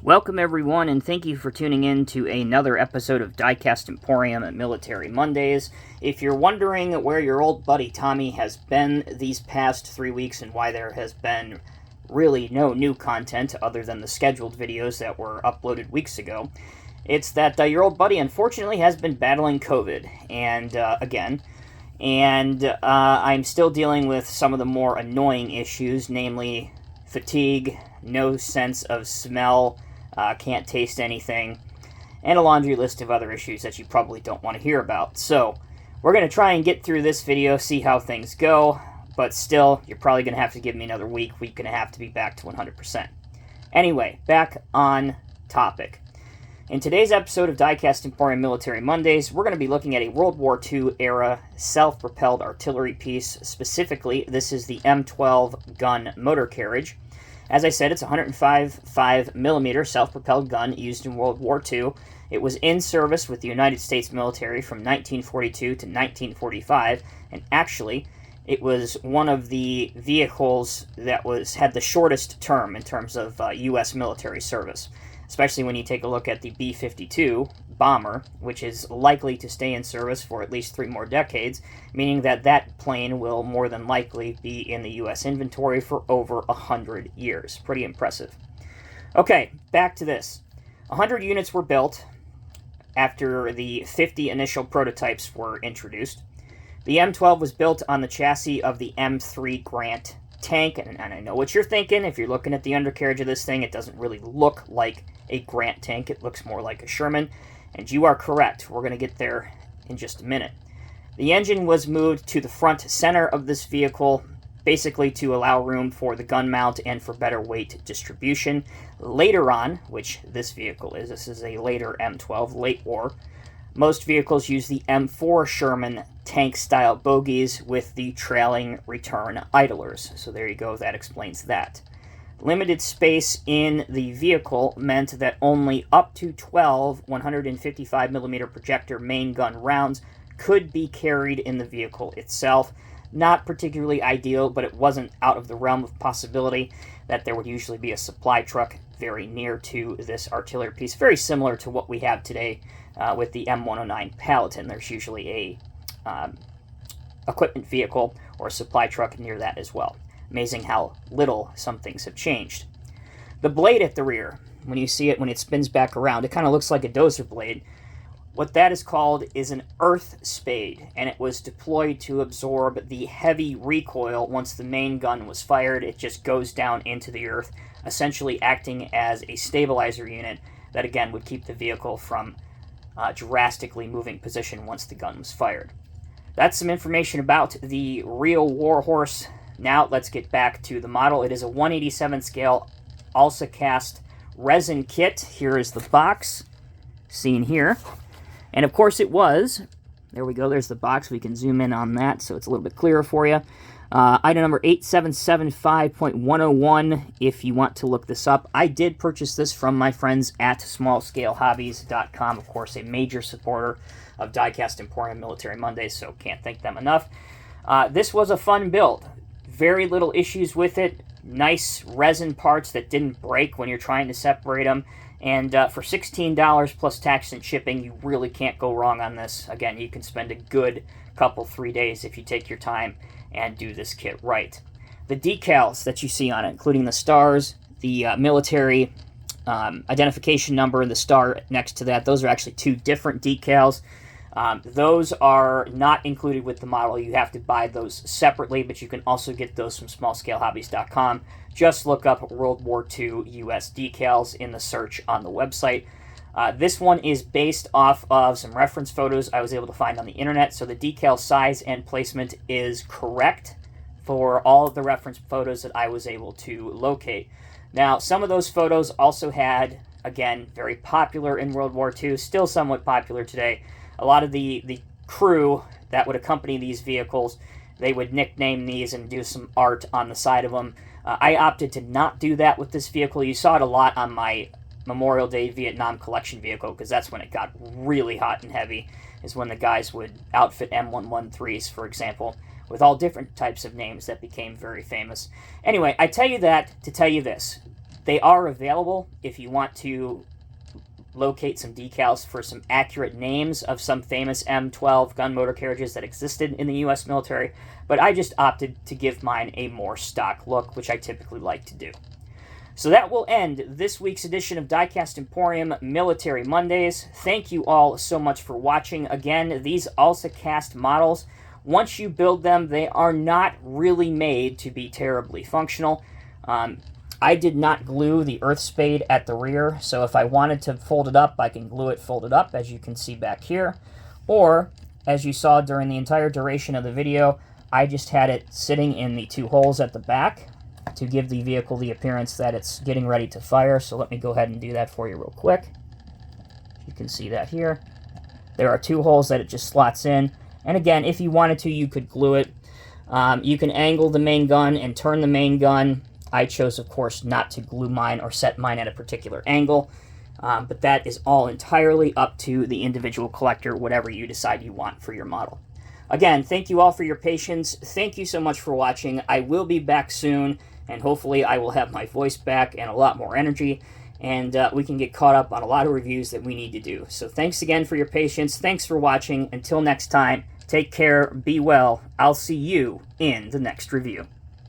Welcome everyone, and thank you for tuning in to another episode of Diecast Emporium Military Mondays. If you're wondering where your old buddy Tommy has been these past 3 weeks and why there has been really no new content other than the scheduled videos that were uploaded weeks ago, it's that your old buddy unfortunately has been battling COVID, and I'm still dealing with some of the more annoying issues, namely fatigue, no sense of smell, can't taste anything, and a laundry list of other issues that you probably don't want to hear about. So, we're going to try and get through this video, see how things go, but still, you're probably going to have to give me another week. We're going to have to be back to 100%. Anyway, back on topic. In today's episode of Diecast Emporium Military Mondays, we're going to be looking at a World War II-era self-propelled artillery piece. Specifically, this is the M12 gun motor carriage. As I said, it's a 105.5mm self-propelled gun used in World War II. It was in service with the United States military from 1942 to 1945, and actually, it was one of the vehicles that had the shortest term in terms of U.S. military service, especially when you take a look at the B-52 bomber, which is likely to stay in service for at least 3 more decades, meaning that that plane will more than likely be in the U.S. inventory for over 100 years. Pretty impressive. Okay, back to this. 100 units were built after the 50 initial prototypes were introduced. The M12 was built on the chassis of the M3 Grant tank, and I know what you're thinking. If you're looking at the undercarriage of this thing, it doesn't really look like a Grant tank. It looks more like a Sherman, and you are correct. We're going to get there in just a minute. The engine was moved to the front center of this vehicle, basically to allow room for the gun mount and for better weight distribution. Later on, which this vehicle is, this is a later M12, late war, most vehicles use the M4 Sherman tank-style bogies with the trailing return idlers. So there you go, that explains that. Limited space in the vehicle meant that only up to 12 155mm projector main gun rounds could be carried in the vehicle itself. Not particularly ideal, but it wasn't out of the realm of possibility that there would usually be a supply truck very near to this artillery piece, very similar to what we have today with the M109 Paladin. There's usually a equipment vehicle or a supply truck near that as well. Amazing how little some things have changed. The blade at the rear, when you see it, when it spins back around, it kind of looks like a dozer blade. What that is called is an earth spade, and it was deployed to absorb the heavy recoil once the main gun was fired. It just goes down into the earth, essentially acting as a stabilizer unit that, again, would keep the vehicle from drastically moving position once the gun was fired. That's some information about the real warhorse. Now let's get back to the model. It is a 1/87 scale AlsaCast resin kit. Here is the box, seen here. And of course it was, there we go, there's the box. We can zoom in on that so it's a little bit clearer for you. Item number 8775.101 if you want to look this up. I did purchase this from my friends at smallscalehobbies.com, of course a major supporter of Diecast Emporium Military Mondays, so can't thank them enough. This was a fun build. Very little issues with it. Nice resin parts that didn't break when you're trying to separate them. And for $16 plus tax and shipping, you really can't go wrong on this. Again, you can spend a good couple, 3 days if you take your time and do this kit right. The decals that you see on it, including the stars, the military identification number, and the star next to that, those are actually 2 different decals. Those are not included with the model. You have to buy those separately, but you can also get those from smallscalehobbies.com. Just look up World War II U.S. decals in the search on the website. This one is based off of some reference photos I was able to find on the internet, so the decal size and placement is correct for all of the reference photos that I was able to locate. Now, some of those photos also had, again, very popular in World War II, still somewhat popular today. A lot of the crew that would accompany these vehicles, they would nickname these and do some art on the side of them. I opted to not do that with this vehicle. You saw it a lot on my Memorial Day Vietnam collection vehicle, because that's when it got really hot and heavy, is when the guys would outfit M113s, for example, with all different types of names that became very famous. Anyway, I tell you that to tell you this. They are available if you want to locate some decals for some accurate names of some famous M12 gun motor carriages that existed in the U.S. military, but I just opted to give mine a more stock look, which I typically like to do. So that will end this week's edition of Diecast Emporium Military Mondays. Thank you all so much for watching. Again, these AlsaCast models, once you build them, they are not really made to be terribly functional. I did not glue the earth spade at the rear, so if I wanted to fold it up, I can glue it folded up, as you can see back here. Or, as you saw during the entire duration of the video, I just had it sitting in the 2 holes at the back to give the vehicle the appearance that it's getting ready to fire. So let me go ahead and do that for you real quick. You can see that here. There are 2 holes that it just slots in. And again, if you wanted to, you could glue it. You can angle the main gun and turn the main gun. I chose, of course, not to glue mine or set mine at a particular angle, but that is all entirely up to the individual collector, whatever you decide you want for your model. Again, thank you all for your patience. Thank you so much for watching. I will be back soon, and hopefully I will have my voice back and a lot more energy, and we can get caught up on a lot of reviews that we need to do. So thanks again for your patience. Thanks for watching. Until next time, take care, be well. I'll see you in the next review.